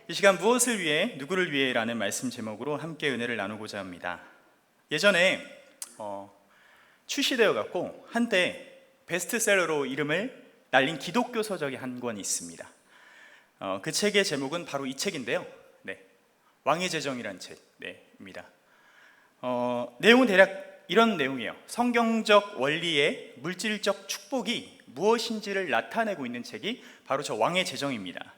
이 시간 무엇을 위해 누구를 위해 라는 말씀 제목으로 함께 은혜를 나누고자 합니다. 예전에 출시되어 갖고 한때 베스트셀러로 이름을 날린 기독교 서적이 한 권 있습니다. 그 책의 제목은 바로 이 책인데요. 왕의 제정이라는 책입니다. 내용은 대략 이런 내용이에요. 성경적 원리의 물질적 축복이 무엇인지를 나타내고 있는 책이 바로 저 왕의 제정입니다.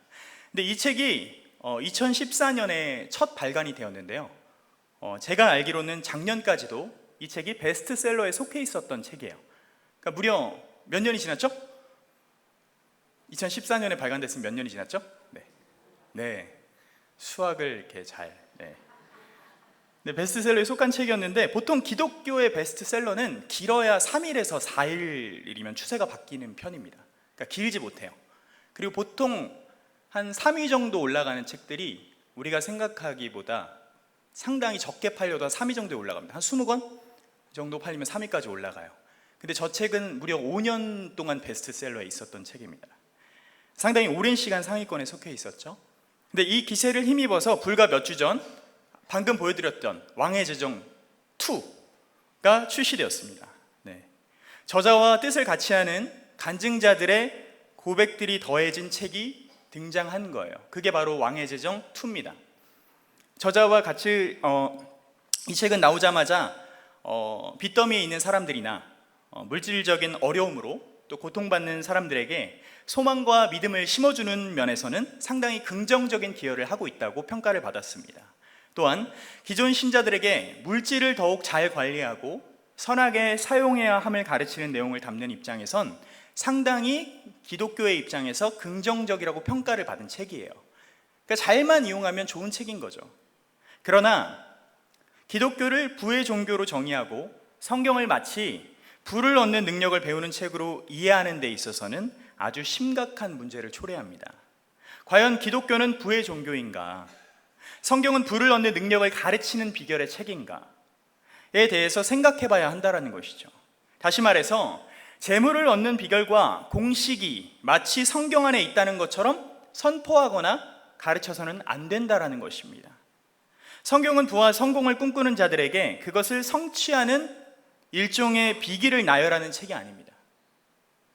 근데 이 책이 2014년에 첫 발간이 되었는데요. 제가 알기로는 작년까지도 이 책이 베스트셀러에 속해 있었던 책이에요. 그러니까 무려 몇 년이 지났죠? 2014년에 발간됐으면 몇 년이 지났죠? 네. 수학을 이렇게 잘. 네, 베스트셀러에 속한 책이었는데 보통 기독교의 베스트셀러는 길어야 3일에서 4일이면 추세가 바뀌는 편입니다. 그러니까 길지 못해요. 그리고 보통 한 3위 정도 올라가는 책들이 우리가 생각하기보다 상당히 적게 팔려도 한 3위 정도에 올라갑니다. 한 20권 정도 팔리면 3위까지 올라가요. 근데 저 책은 무려 5년 동안 베스트셀러에 있었던 책입니다. 상당히 오랜 시간 상위권에 속해 있었죠. 근데 이 기세를 힘입어서 불과 몇 주 전 방금 보여드렸던 왕의 제정 2가 출시되었습니다. 저자와 뜻을 같이 하는 간증자들의 고백들이 더해진 책이 등장한 거예요. 그게 바로 왕의 제정 2입니다. 저자와 같이 이 책은 나오자마자 빚더미에 있는 사람들이나 물질적인 어려움으로 또 고통받는 사람들에게 소망과 믿음을 심어주는 면에서는 상당히 긍정적인 기여를 하고 있다고 평가를 받았습니다. 또한 기존 신자들에게 물질을 더욱 잘 관리하고 선하게 사용해야 함을 가르치는 내용을 담는 입장에선 상당히 기독교의 입장에서 긍정적이라고 평가를 받은 책이에요. 그러니까 잘만 이용하면 좋은 책인 거죠. 그러나 기독교를 부의 종교로 정의하고 성경을 마치 부를 얻는 능력을 배우는 책으로 이해하는 데 있어서는 아주 심각한 문제를 초래합니다. 과연 기독교는 부의 종교인가? 성경은 부를 얻는 능력을 가르치는 비결의 책인가에 대해서 생각해 봐야 한다는 것이죠. 다시 말해서 재물을 얻는 비결과 공식이 마치 성경 안에 있다는 것처럼 선포하거나 가르쳐서는 안 된다는 것입니다. 성경은 부와 성공을 꿈꾸는 자들에게 그것을 성취하는 일종의 비기를 나열하는 책이 아닙니다.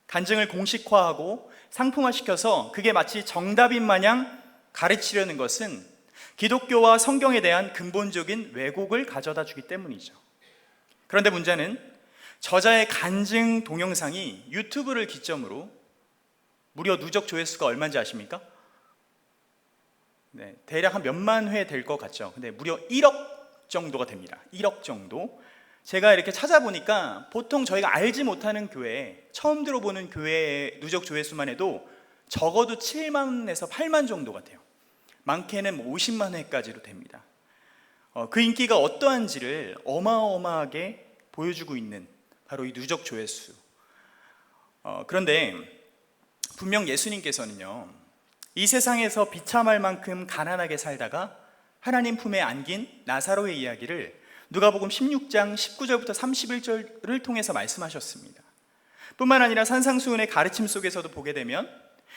간증을 공식화하고 상품화시켜서 그게 마치 정답인 마냥 가르치려는 것은 기독교와 성경에 대한 근본적인 왜곡을 가져다 주기 때문이죠. 그런데 문제는 저자의 간증 동영상이 유튜브를 기점으로 무려 누적 조회수가 얼마인지 아십니까? 대략 한 몇만 회 될 것 같죠. 근데 무려 1억 정도가 됩니다. 1억 정도. 제가 이렇게 찾아보니까 보통 저희가 알지 못하는 교회, 처음 들어보는 교회의 누적 조회수만 해도 적어도 7만에서 8만 정도가 돼요. 많게는 50만 회까지도 됩니다. 그 인기가 어떠한지를 어마어마하게 보여주고 있는 바로 이 누적 조회수. 그런데 분명 예수님께서는요, 이 세상에서 비참할 만큼 가난하게 살다가 하나님 품에 안긴 나사로의 이야기를 누가복음 16장 19절부터 31절을 통해서 말씀하셨습니다. 뿐만 아니라 산상수훈의 가르침 속에서도 보게 되면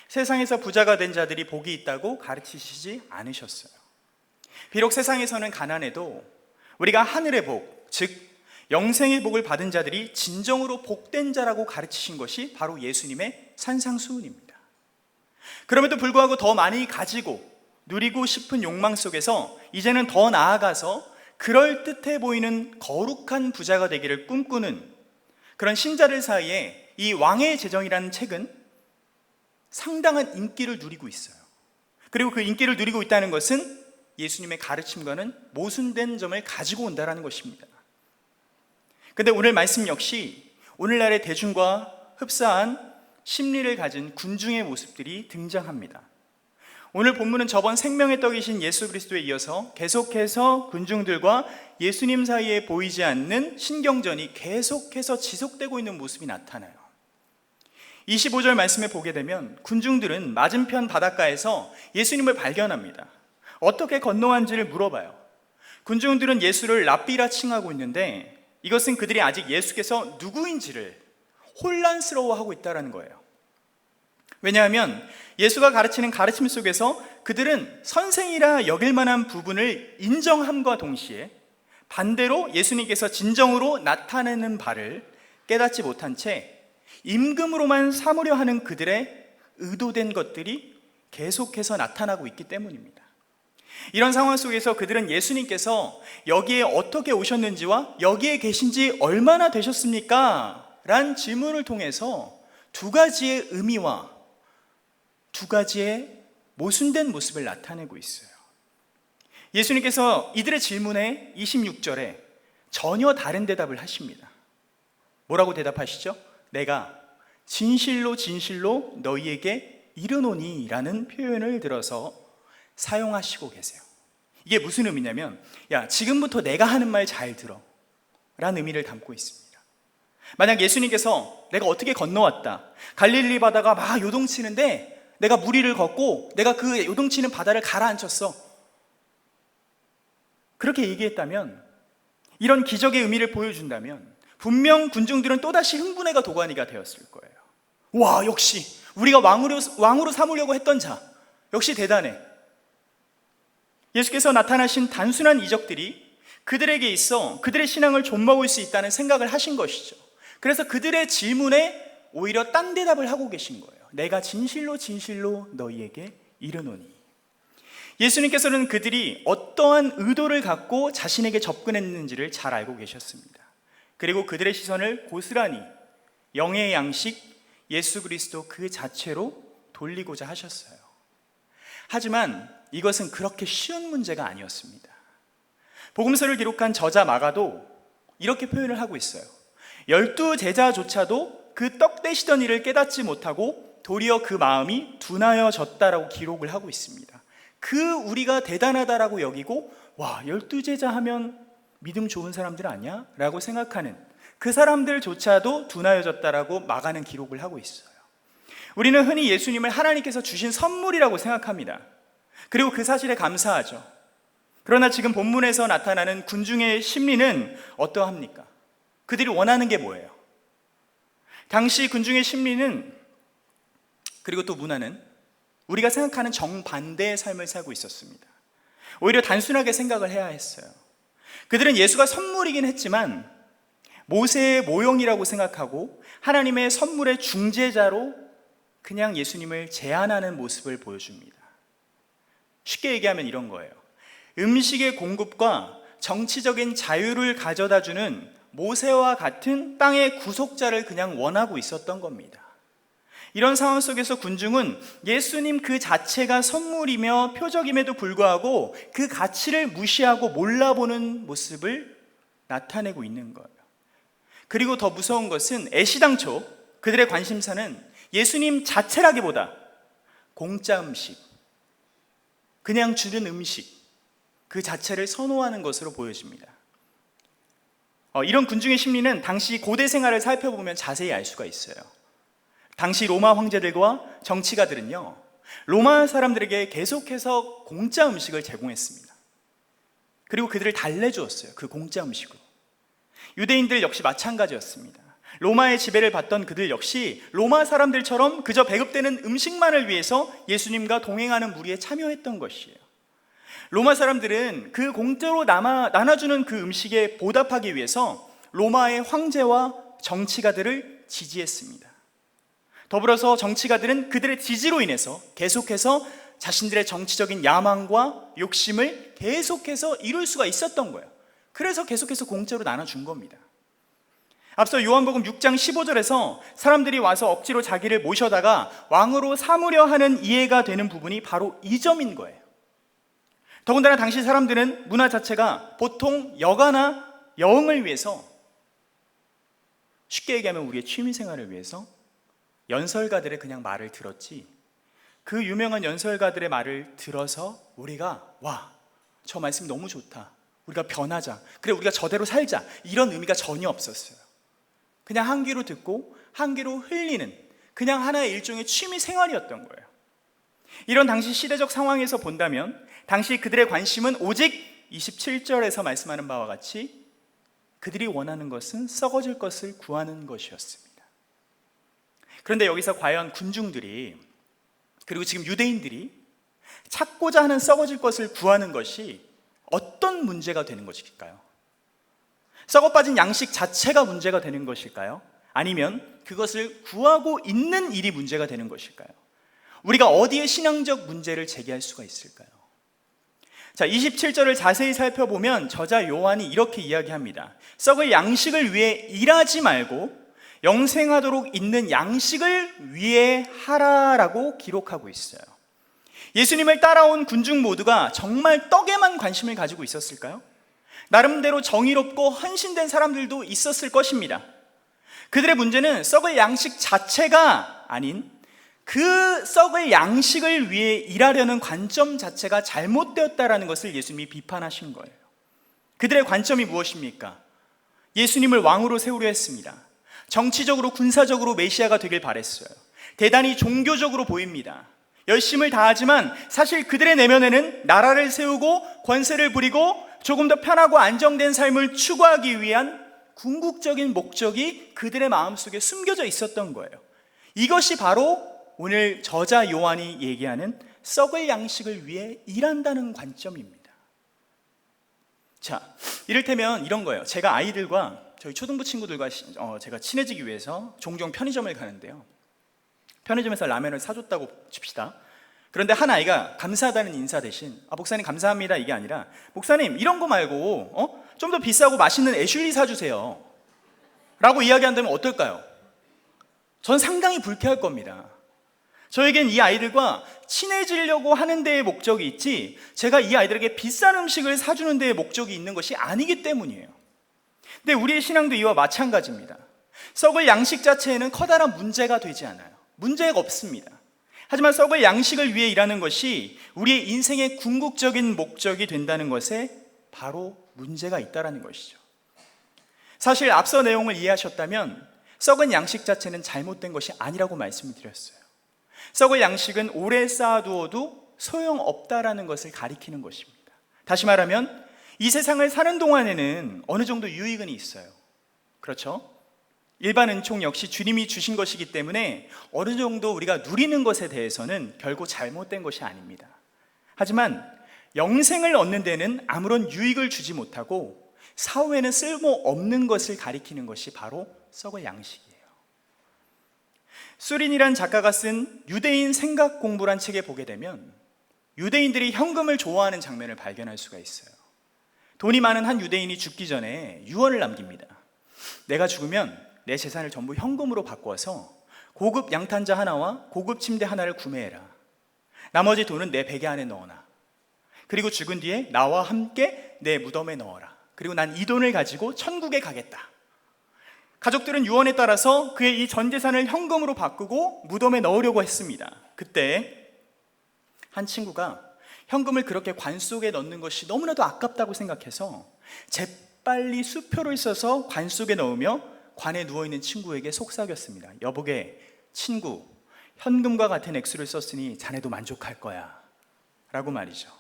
세상에서 부자가 된 자들이 복이 있다고 가르치시지 않으셨어요. 비록 세상에서는 가난해도 우리가 하늘의 복, 즉 영생의 복을 받은 자들이 진정으로 복된 자라고 가르치신 것이 바로 예수님의 산상수훈입니다. 그럼에도 불구하고 더 많이 가지고 누리고 싶은 욕망 속에서 이제는 더 나아가서 그럴듯해 보이는 거룩한 부자가 되기를 꿈꾸는 그런 신자들 사이에 이 왕의 제정이라는 책은 상당한 인기를 누리고 있어요. 그리고 그 인기를 누리고 있다는 것은 예수님의 가르침과는 모순된 점을 가지고 온다는 것입니다. 근데 오늘 말씀 역시 오늘날의 대중과 흡사한 심리를 가진 군중의 모습들이 등장합니다. 오늘 본문은 저번 생명의 떡이신 예수 그리스도에 이어서 계속해서 군중들과 예수님 사이에 보이지 않는 신경전이 계속해서 지속되고 있는 모습이 나타나요. 25절 말씀에 보게 되면 군중들은 맞은편 바닷가에서 예수님을 발견합니다. 어떻게 건너왔는지를 물어봐요. 군중들은 예수를 랍비라 칭하고 있는데 이것은 그들이 아직 예수께서 누구인지를 혼란스러워하고 있다는 거예요. 왜냐하면 예수가 가르치는 가르침 속에서 그들은 선생이라 여길 만한 부분을 인정함과 동시에 반대로 예수님께서 진정으로 나타내는 바를 깨닫지 못한 채 임금으로만 삼으려 하는 그들의 의도된 것들이 계속해서 나타나고 있기 때문입니다. 이런 상황 속에서 그들은 예수님께서 여기에 어떻게 오셨는지와 여기에 계신 지 얼마나 되셨습니까? 라는 질문을 통해서 두 가지의 의미와 두 가지의 모순된 모습을 나타내고 있어요. 예수님께서 이들의 질문에 26절에 전혀 다른 대답을 하십니다. 뭐라고 대답하시죠? 내가 진실로 진실로 너희에게 이르노니 라는 표현을 들어서 사용하시고 계세요. 이게 무슨 의미냐면, 야, 지금부터 내가 하는 말 잘 들어 라는 의미를 담고 있습니다. 만약 예수님께서 내가 어떻게 건너왔다, 갈릴리 바다가 막 요동치는데 내가 무리를 걷고 내가 그 요동치는 바다를 가라앉혔어, 그렇게 얘기했다면, 이런 기적의 의미를 보여준다면 분명 군중들은 또다시 흥분해가 도가니가 되었을 거예요. 와, 역시 우리가 왕으로 삼으려고 했던 자, 역시 대단해. 예수께서 나타나신 단순한 이적들이 그들에게 있어 그들의 신앙을 좀먹을 수 있다는 생각을 하신 것이죠. 그래서 그들의 질문에 오히려 딴 대답을 하고 계신 거예요. 내가 진실로 진실로 너희에게 이르노니. 예수님께서는 그들이 어떠한 의도를 갖고 자신에게 접근했는지를 잘 알고 계셨습니다. 그리고 그들의 시선을 고스란히 영의 양식 예수 그리스도 그 자체로 돌리고자 하셨어요. 하지만 이것은 그렇게 쉬운 문제가 아니었습니다. 복음서를 기록한 저자 마가도 이렇게 표현을 하고 있어요. 12 제자조차도 그 떡 떼시던 일을 깨닫지 못하고 도리어 그 마음이 둔하여졌다라고 기록을 하고 있습니다. 그 우리가 대단하다라고 여기고, 와, 12제자 하면 믿음 좋은 사람들 아니야? 라고 생각하는 그 사람들조차도 둔하여졌다라고 마가는 기록을 하고 있어요. 우리는 흔히 예수님을 하나님께서 주신 선물이라고 생각합니다. 그리고 그 사실에 감사하죠. 그러나 지금 본문에서 나타나는 군중의 심리는 어떠합니까? 그들이 원하는 게 뭐예요? 당시 군중의 심리는, 그리고 또 문화는 우리가 생각하는 정반대의 삶을 살고 있었습니다. 오히려 단순하게 생각을 해야 했어요. 그들은 예수가 선물이긴 했지만 모세의 모형이라고 생각하고 하나님의 선물의 중재자로 그냥 예수님을 제안하는 모습을 보여줍니다. 쉽게 얘기하면 이런 거예요. 음식의 공급과 정치적인 자유를 가져다주는 모세와 같은 땅의 구속자를 그냥 원하고 있었던 겁니다. 이런 상황 속에서 군중은 예수님 그 자체가 선물이며 표적임에도 불구하고 그 가치를 무시하고 몰라보는 모습을 나타내고 있는 거예요. 그리고 더 무서운 것은 애시당초 그들의 관심사는 예수님 자체라기보다 공짜 음식, 그냥 주는 음식 그 자체를 선호하는 것으로 보여집니다. 이런 군중의 심리는 당시 고대 생활을 살펴보면 자세히 알 수가 있어요. 당시 로마 황제들과 정치가들은요, 로마 사람들에게 계속해서 공짜 음식을 제공했습니다. 그리고 그들을 달래주었어요. 그 공짜 음식으로. 유대인들 역시 마찬가지였습니다. 로마의 지배를 받던 그들 역시 로마 사람들처럼 그저 배급되는 음식만을 위해서 예수님과 동행하는 무리에 참여했던 것이에요. 로마 사람들은 그 공짜로 나눠주는 그 음식에 보답하기 위해서 로마의 황제와 정치가들을 지지했습니다. 더불어서 정치가들은 그들의 지지로 인해서 계속해서 자신들의 정치적인 야망과 욕심을 계속해서 이룰 수가 있었던 거예요. 그래서 계속해서 공짜로 나눠준 겁니다. 앞서 요한복음 6장 15절에서 사람들이 와서 억지로 자기를 모셔다가 왕으로 삼으려 하는 이해가 되는 부분이 바로 이 점인 거예요. 더군다나 당시 사람들은 문화 자체가 보통 여가나 여흥을 위해서, 쉽게 얘기하면 우리의 취미생활을 위해서 연설가들의 그냥 말을 들었지, 그 유명한 연설가들의 말을 들어서 우리가 와, 저 말씀 너무 좋다, 우리가 변하자, 그래 우리가 저대로 살자, 이런 의미가 전혀 없었어요. 그냥 한 귀로 듣고 한 귀로 흘리는 그냥 하나의 일종의 취미생활이었던 거예요. 이런 당시 시대적 상황에서 본다면 당시 그들의 관심은 오직 27절에서 말씀하는 바와 같이 그들이 원하는 것은 썩어질 것을 구하는 것이었습니다. 그런데 여기서 과연 군중들이 그리고 지금 유대인들이 찾고자 하는 썩어질 것을 구하는 것이 어떤 문제가 되는 것일까요? 썩어 빠진 양식 자체가 문제가 되는 것일까요? 아니면 그것을 구하고 있는 일이 문제가 되는 것일까요? 우리가 어디에 신앙적 문제를 제기할 수가 있을까요? 자, 27절을 자세히 살펴보면 저자 요한이 이렇게 이야기합니다. 썩을 양식을 위해 일하지 말고 영생하도록 있는 양식을 위해 하라라고 기록하고 있어요. 예수님을 따라온 군중 모두가 정말 떡에만 관심을 가지고 있었을까요? 나름대로 정의롭고 헌신된 사람들도 있었을 것입니다. 그들의 문제는 썩을 양식 자체가 아닌 그 썩을 양식을 위해 일하려는 관점 자체가 잘못되었다라는 것을 예수님이 비판하신 거예요. 그들의 관점이 무엇입니까? 예수님을 왕으로 세우려 했습니다. 정치적으로 군사적으로 메시아가 되길 바랬어요. 대단히 종교적으로 보입니다. 열심을 다하지만 사실 그들의 내면에는 나라를 세우고 권세를 부리고 조금 더 편하고 안정된 삶을 추구하기 위한 궁극적인 목적이 그들의 마음속에 숨겨져 있었던 거예요. 이것이 바로 오늘 저자 요한이 얘기하는 썩을 양식을 위해 일한다는 관점입니다. 자, 이를테면 이런 거예요. 제가 아이들과 저희 초등부 친구들과 제가 친해지기 위해서 종종 편의점을 가는데요. 편의점에서 라면을 사줬다고 칩시다. 그런데 한 아이가 감사하다는 인사 대신 목사님 감사합니다 이게 아니라 목사님 이런 거 말고 좀 더 비싸고 맛있는 애슐리 사주세요 라고 이야기한다면 어떨까요? 전 상당히 불쾌할 겁니다. 저에겐 이 아이들과 친해지려고 하는 데에 목적이 있지 제가 이 아이들에게 비싼 음식을 사주는 데에 목적이 있는 것이 아니기 때문이에요. 근데 우리의 신앙도 이와 마찬가지입니다. 썩을 양식 자체에는 커다란 문제가 되지 않아요. 문제가 없습니다. 하지만 썩을 양식을 위해 일하는 것이 우리의 인생의 궁극적인 목적이 된다는 것에 바로 문제가 있다는 것이죠. 사실 앞서 내용을 이해하셨다면 썩은 양식 자체는 잘못된 것이 아니라고 말씀을 드렸어요. 썩을 양식은 오래 쌓아두어도 소용없다라는 것을 가리키는 것입니다. 다시 말하면 이 세상을 사는 동안에는 어느 정도 유익은 있어요. 그렇죠? 일반 은총 역시 주님이 주신 것이기 때문에 어느 정도 우리가 누리는 것에 대해서는 결코 잘못된 것이 아닙니다. 하지만 영생을 얻는 데는 아무런 유익을 주지 못하고 사후에는 쓸모없는 것을 가리키는 것이 바로 썩을 양식이에요. 수린이란 작가가 쓴 유대인 생각 공부란 책에 보게 되면 유대인들이 현금을 좋아하는 장면을 발견할 수가 있어요. 돈이 많은 한 유대인이 죽기 전에 유언을 남깁니다. 내가 죽으면 내 재산을 전부 현금으로 바꿔서 고급 양탄자 하나와 고급 침대 하나를 구매해라. 나머지 돈은 내 베개 안에 넣어놔. 그리고 죽은 뒤에 나와 함께 내 무덤에 넣어라. 그리고 난 이 돈을 가지고 천국에 가겠다. 가족들은 유언에 따라서 그의 이 전 재산을 현금으로 바꾸고 무덤에 넣으려고 했습니다. 그때 한 친구가 현금을 그렇게 관 속에 넣는 것이 너무나도 아깝다고 생각해서 재빨리 수표를 써서 관 속에 넣으며 관에 누워있는 친구에게 속삭였습니다. 여보게 친구, 현금과 같은 액수를 썼으니 자네도 만족할 거야 라고 말이죠.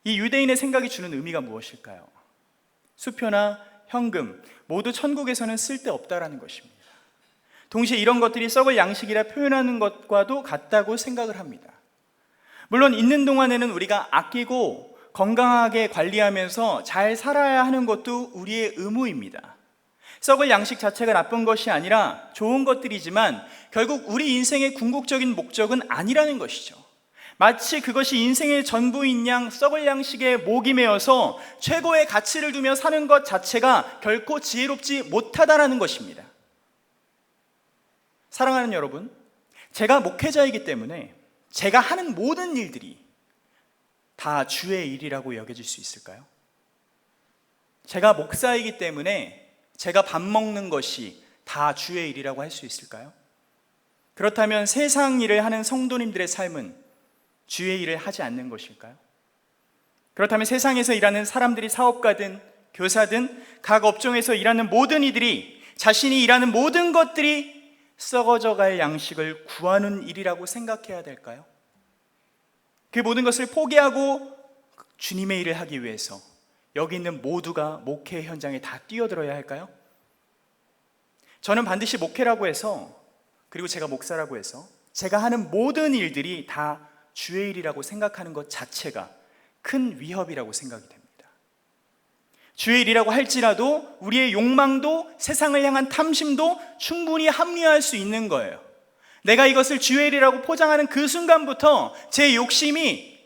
이 유대인의 생각이 주는 의미가 무엇일까요? 수표나 현금 모두 천국에서는 쓸데없다라는 것입니다. 동시에 이런 것들이 썩을 양식이라 표현하는 것과도 같다고 생각을 합니다. 물론 있는 동안에는 우리가 아끼고 건강하게 관리하면서 잘 살아야 하는 것도 우리의 의무입니다. 썩을 양식 자체가 나쁜 것이 아니라 좋은 것들이지만 결국 우리 인생의 궁극적인 목적은 아니라는 것이죠. 마치 그것이 인생의 전부인 양 썩을 양식에 목이 메어서 최고의 가치를 두며 사는 것 자체가 결코 지혜롭지 못하다라는 것입니다. 사랑하는 여러분, 제가 목회자이기 때문에 제가 하는 모든 일들이 다 주의 일이라고 여겨질 수 있을까요? 제가 목사이기 때문에 제가 밥 먹는 것이 다 주의 일이라고 할 수 있을까요? 그렇다면 세상 일을 하는 성도님들의 삶은 주의 일을 하지 않는 것일까요? 그렇다면 세상에서 일하는 사람들이 사업가든 교사든 각 업종에서 일하는 모든 이들이 자신이 일하는 모든 것들이 썩어져갈 양식을 구하는 일이라고 생각해야 될까요? 그 모든 것을 포기하고 주님의 일을 하기 위해서 여기 있는 모두가 목회 현장에 다 뛰어들어야 할까요? 저는 반드시 목회라고 해서, 그리고 제가 목사라고 해서 제가 하는 모든 일들이 다 주의 일이라고 생각하는 것 자체가 큰 위협이라고 생각이 됩니다. 주의 일이라고 할지라도 우리의 욕망도 세상을 향한 탐심도 충분히 합리화할 수 있는 거예요. 내가 이것을 주의 일이라고 포장하는 그 순간부터 제 욕심이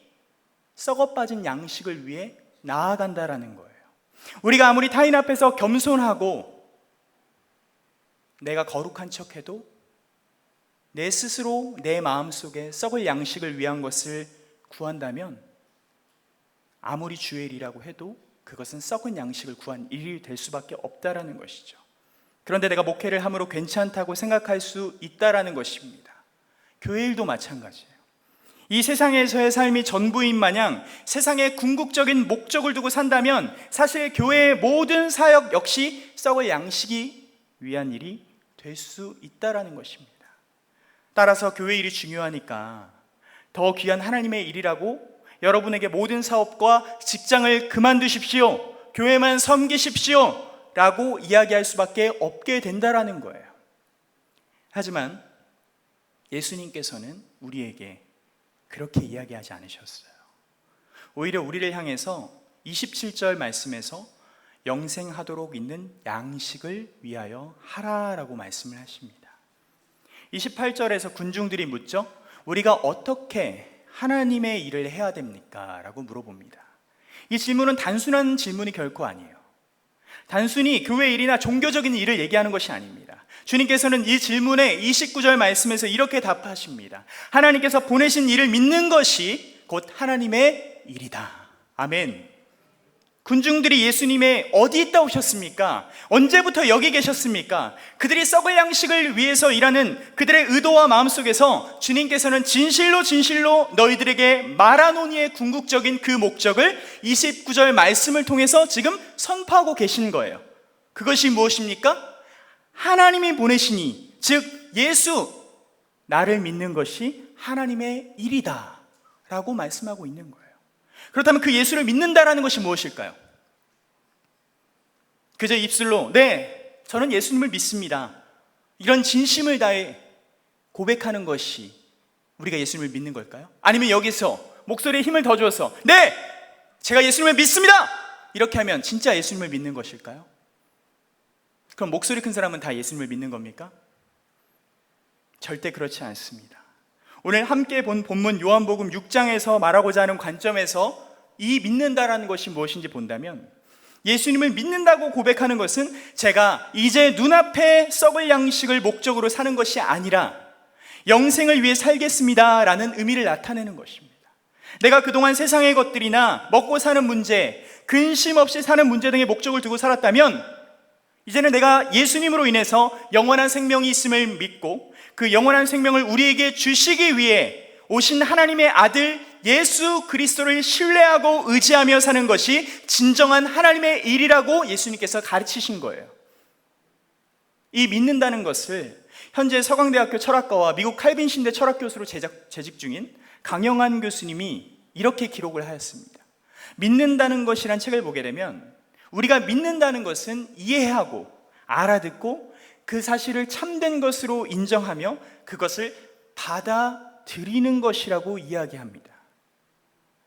썩어빠진 양식을 위해 나아간다라는 거예요. 우리가 아무리 타인 앞에서 겸손하고 내가 거룩한 척해도 내 스스로 내 마음속에 썩을 양식을 위한 것을 구한다면 아무리 주의 일이라고 해도 그것은 썩은 양식을 구한 일이 될 수밖에 없다라는 것이죠. 그런데 내가 목회를 함으로 괜찮다고 생각할 수 있다라는 것입니다. 교회 일도 마찬가지예요. 이 세상에서의 삶이 전부인 마냥 세상에 궁극적인 목적을 두고 산다면 사실 교회의 모든 사역 역시 썩을 양식이 위한 일이 될 수 있다라는 것입니다. 따라서 교회 일이 중요하니까 더 귀한 하나님의 일이라고 여러분에게 모든 사업과 직장을 그만두십시오, 교회만 섬기십시오 라고 이야기할 수밖에 없게 된다라는 거예요. 하지만 예수님께서는 우리에게 그렇게 이야기하지 않으셨어요. 오히려 우리를 향해서 27절 말씀에서 영생하도록 있는 양식을 위하여 하라라고 말씀을 하십니다. 28절에서 군중들이 묻죠. 우리가 어떻게 하나님의 일을 해야 됩니까? 라고 물어봅니다. 이 질문은 단순한 질문이 결코 아니에요. 단순히 교회 일이나 종교적인 일을 얘기하는 것이 아닙니다. 주님께서는 이 질문에 29절 말씀에서 이렇게 답하십니다. 하나님께서 보내신 일을 믿는 것이 곧 하나님의 일이다. 아멘. 군중들이 예수님의 어디 있다 오셨습니까? 언제부터 여기 계셨습니까? 그들이 썩을 양식을 위해서 일하는 그들의 의도와 마음속에서 주님께서는 진실로 너희들에게 말하노니의 궁극적인 그 목적을 29절 말씀을 통해서 지금 선포하고 계신 거예요. 그것이 무엇입니까? 하나님이 보내시니, 즉 예수, 나를 믿는 것이 하나님의 일이다 라고 말씀하고 있는 거예요. 그렇다면 그 예수를 믿는다라는 것이 무엇일까요? 그저 입술로 네, 저는 예수님을 믿습니다, 이런 진심을 다해 고백하는 것이 우리가 예수님을 믿는 걸까요? 아니면 여기서 목소리에 힘을 더 줘서 네, 제가 예수님을 믿습니다 이렇게 하면 진짜 예수님을 믿는 것일까요? 그럼 목소리 큰 사람은 다 예수님을 믿는 겁니까? 절대 그렇지 않습니다. 오늘 함께 본 본문 요한복음 6장에서 말하고자 하는 관점에서 이 믿는다라는 것이 무엇인지 본다면, 예수님을 믿는다고 고백하는 것은 제가 이제 눈앞에 썩을 양식을 목적으로 사는 것이 아니라 영생을 위해 살겠습니다 라는 의미를 나타내는 것입니다. 내가 그동안 세상의 것들이나 먹고 사는 문제, 근심 없이 사는 문제 등의 목적을 두고 살았다면 이제는 내가 예수님으로 인해서 영원한 생명이 있음을 믿고 그 영원한 생명을 우리에게 주시기 위해 오신 하나님의 아들 예수 그리스도를 신뢰하고 의지하며 사는 것이 진정한 하나님의 일이라고 예수님께서 가르치신 거예요. 이 믿는다는 것을 현재 서강대학교 철학과와 미국 칼빈 신대 철학 교수로 재직 중인 강영한 교수님이 이렇게 기록을 하였습니다. 믿는다는 것이란 책을 보게 되면 우리가 믿는다는 것은 이해하고 알아듣고 그 사실을 참된 것으로 인정하며 그것을 받아들이는 것이라고 이야기합니다.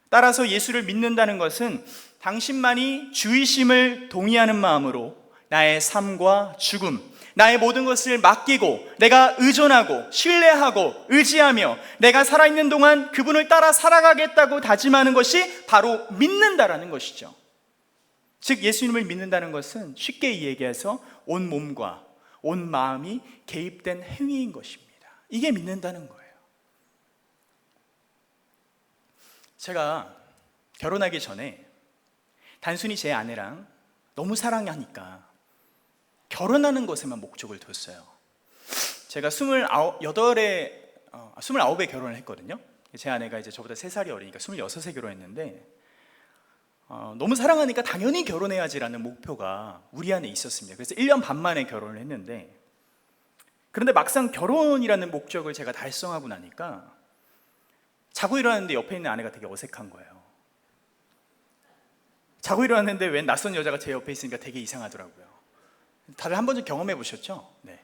따라서 예수를 믿는다는 것은 당신만이 주이심을 동의하는 마음으로 나의 삶과 죽음, 나의 모든 것을 맡기고 내가 의존하고 신뢰하고 의지하며 내가 살아있는 동안 그분을 따라 살아가겠다고 다짐하는 것이 바로 믿는다라는 것이죠. 즉 예수님을 믿는다는 것은 쉽게 얘기해서 온 몸과 온 마음이 개입된 행위인 것입니다. 이게 믿는다는 거예요. 제가 결혼하기 전에 단순히 제 아내랑 너무 사랑하니까 결혼하는 것에만 목적을 뒀어요. 제가 29에 결혼을 했거든요. 제 아내가 이제 저보다 3살이 어리니까 26에 결혼했는데 너무 사랑하니까 당연히 결혼해야지라는 목표가 우리 안에 있었습니다. 그래서 1년 반 만에 결혼을 했는데, 그런데 막상 결혼이라는 목적을 제가 달성하고 나니까 자고 일어났는데 옆에 있는 아내가 되게 어색한 거예요. 자고 일어났는데 웬 낯선 여자가 제 옆에 있으니까 되게 이상하더라고요. 다들 한 번쯤 경험해 보셨죠? 네.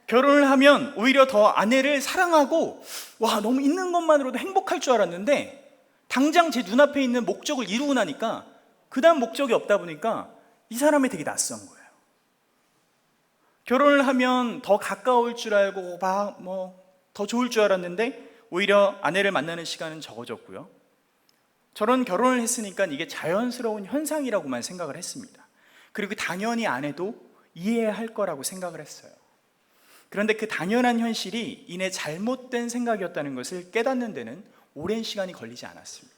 결혼을 하면 오히려 더 아내를 사랑하고 와, 너무 있는 것만으로도 행복할 줄 알았는데 당장 제 눈앞에 있는 목적을 이루고 나니까 그 다음 목적이 없다 보니까 이 사람이 되게 낯선 거예요. 결혼을 하면 더 가까울 줄 알고 더 좋을 줄 알았는데 오히려 아내를 만나는 시간은 적어졌고요. 저런 결혼을 했으니까 이게 자연스러운 현상이라고만 생각을 했습니다. 그리고 당연히 아내도 이해할 거라고 생각을 했어요. 그런데 그 당연한 현실이 이내 잘못된 생각이었다는 것을 깨닫는 데는 오랜 시간이 걸리지 않았습니다.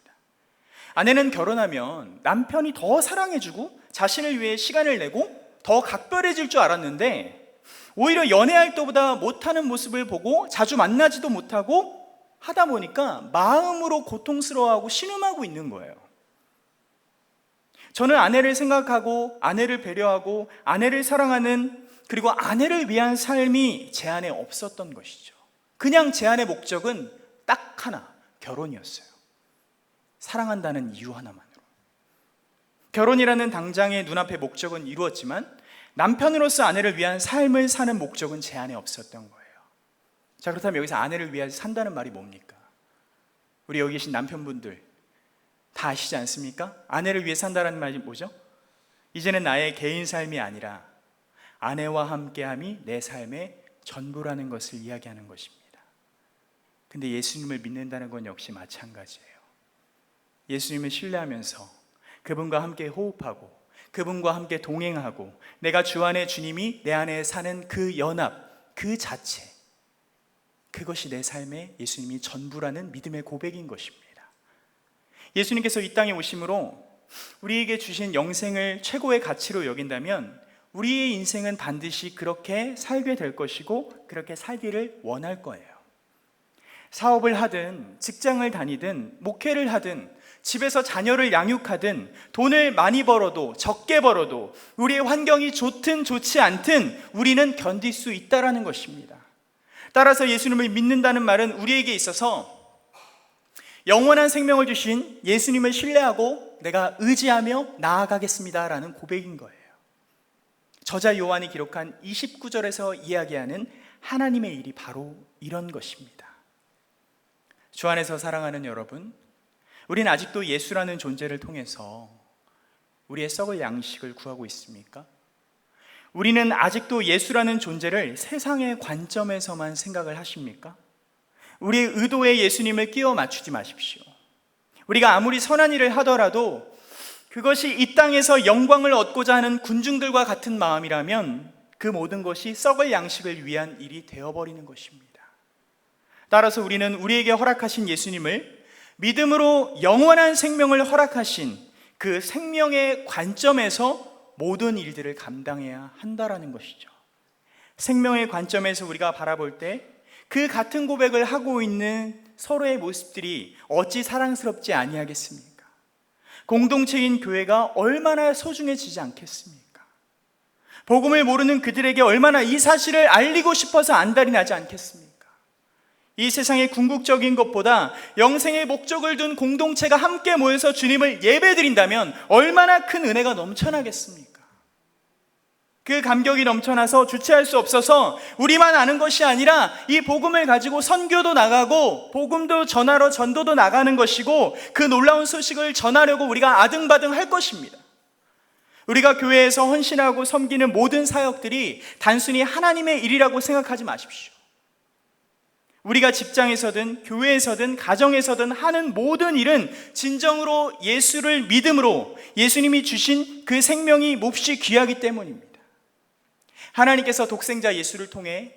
아내는 결혼하면 남편이 더 사랑해주고 자신을 위해 시간을 내고 더 각별해질 줄 알았는데 오히려 연애할 때보다 못하는 모습을 보고 자주 만나지도 못하고 하다 보니까 마음으로 고통스러워하고 신음하고 있는 거예요. 저는 아내를 생각하고 아내를 배려하고 아내를 사랑하는, 그리고 아내를 위한 삶이 제 안에 없었던 것이죠. 그냥 제 안의 목적은 딱 하나, 결혼이었어요. 사랑한다는 이유 하나만으로. 결혼이라는 당장의 눈앞의 목적은 이루었지만 남편으로서 아내를 위한 삶을 사는 목적은 제 안에 없었던 거예요. 자, 그렇다면 여기서 아내를 위해 산다는 말이 뭡니까? 우리 여기 계신 남편분들 다 아시지 않습니까? 아내를 위해 산다는 말이 뭐죠? 이제는 나의 개인 삶이 아니라 아내와 함께함이 내 삶의 전부라는 것을 이야기하는 것입니다. 근데 예수님을 믿는다는 건 역시 마찬가지예요. 예수님을 신뢰하면서 그분과 함께 호흡하고 그분과 함께 동행하고 내가 주 안에 주님이 내 안에 사는 그 연합, 그 자체, 그것이 내 삶의 예수님이 전부라는 믿음의 고백인 것입니다. 예수님께서 이 땅에 오심으로 우리에게 주신 영생을 최고의 가치로 여긴다면 우리의 인생은 반드시 그렇게 살게 될 것이고 그렇게 살기를 원할 거예요. 사업을 하든 직장을 다니든 목회를 하든 집에서 자녀를 양육하든 돈을 많이 벌어도 적게 벌어도 우리의 환경이 좋든 좋지 않든 우리는 견딜 수 있다라는 것입니다. 따라서 예수님을 믿는다는 말은 우리에게 있어서 영원한 생명을 주신 예수님을 신뢰하고 내가 의지하며 나아가겠습니다라는 고백인 거예요. 저자 요한이 기록한 29절에서 이야기하는 하나님의 일이 바로 이런 것입니다. 주 안에서 사랑하는 여러분, 우리는 아직도 예수라는 존재를 통해서 우리의 썩을 양식을 구하고 있습니까? 우리는 아직도 예수라는 존재를 세상의 관점에서만 생각을 하십니까? 우리의 의도에 예수님을 끼워 맞추지 마십시오. 우리가 아무리 선한 일을 하더라도 그것이 이 땅에서 영광을 얻고자 하는 군중들과 같은 마음이라면 그 모든 것이 썩을 양식을 위한 일이 되어버리는 것입니다. 따라서 우리는 우리에게 허락하신 예수님을 믿음으로 영원한 생명을 허락하신 그 생명의 관점에서 모든 일들을 감당해야 한다라는 것이죠. 생명의 관점에서 우리가 바라볼 때 그 같은 고백을 하고 있는 서로의 모습들이 어찌 사랑스럽지 아니하겠습니까? 공동체인 교회가 얼마나 소중해지지 않겠습니까? 복음을 모르는 그들에게 얼마나 이 사실을 알리고 싶어서 안달이 나지 않겠습니까? 이 세상의 궁극적인 것보다 영생의 목적을 둔 공동체가 함께 모여서 주님을 예배드린다면 얼마나 큰 은혜가 넘쳐나겠습니까? 그 감격이 넘쳐나서 주체할 수 없어서 우리만 아는 것이 아니라 이 복음을 가지고 선교도 나가고 복음도 전하러 전도도 나가는 것이고 그 놀라운 소식을 전하려고 우리가 아등바등 할 것입니다. 우리가 교회에서 헌신하고 섬기는 모든 사역들이 단순히 하나님의 일이라고 생각하지 마십시오. 우리가 직장에서든 교회에서든 가정에서든 하는 모든 일은 진정으로 예수를 믿음으로 예수님이 주신 그 생명이 몹시 귀하기 때문입니다. 하나님께서 독생자 예수를 통해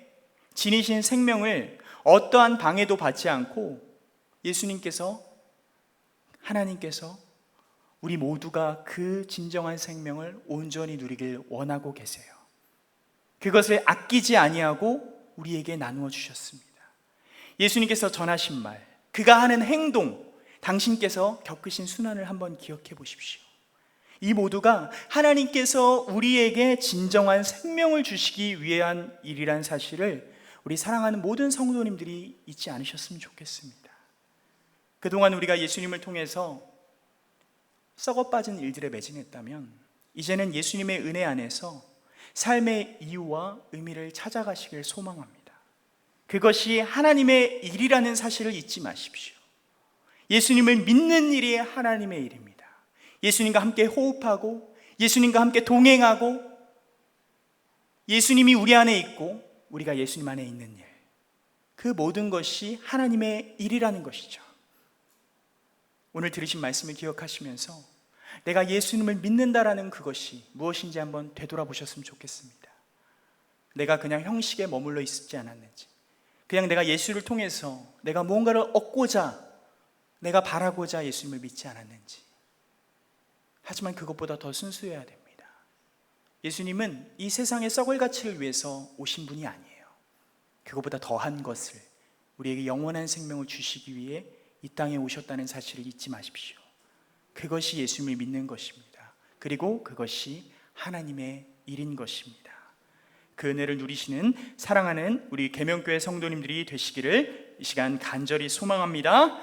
지니신 생명을 어떠한 방해도 받지 않고 하나님께서 우리 모두가 그 진정한 생명을 온전히 누리길 원하고 계세요. 그것을 아끼지 아니하고 우리에게 나누어 주셨습니다. 예수님께서 전하신 말, 그가 하는 행동, 당신께서 겪으신 순환을 한번 기억해 보십시오. 이 모두가 하나님께서 우리에게 진정한 생명을 주시기 위한 일이란 사실을 우리 사랑하는 모든 성도님들이 잊지 않으셨으면 좋겠습니다. 그동안 우리가 예수님을 통해서 썩어 빠진 일들에 매진했다면 이제는 예수님의 은혜 안에서 삶의 이유와 의미를 찾아가시길 소망합니다. 그것이 하나님의 일이라는 사실을 잊지 마십시오. 예수님을 믿는 일이 하나님의 일입니다. 예수님과 함께 호흡하고 예수님과 함께 동행하고 예수님이 우리 안에 있고 우리가 예수님 안에 있는 일, 그 모든 것이 하나님의 일이라는 것이죠. 오늘 들으신 말씀을 기억하시면서 내가 예수님을 믿는다라는 그것이 무엇인지 한번 되돌아보셨으면 좋겠습니다. 내가 그냥 형식에 머물러 있지 않았는지, 그냥 내가 예수를 통해서 내가 무언가를 얻고자, 내가 바라고자 예수님을 믿지 않았는지. 하지만 그것보다 더 순수해야 됩니다. 예수님은 이 세상의 썩을 가치를 위해서 오신 분이 아니에요. 그것보다 더한 것을, 우리에게 영원한 생명을 주시기 위해 이 땅에 오셨다는 사실을 잊지 마십시오. 그것이 예수님을 믿는 것입니다. 그리고 그것이 하나님의 일인 것입니다. 그 은혜를 누리시는 사랑하는 우리 계명교회 성도님들이 되시기를 이 시간 간절히 소망합니다.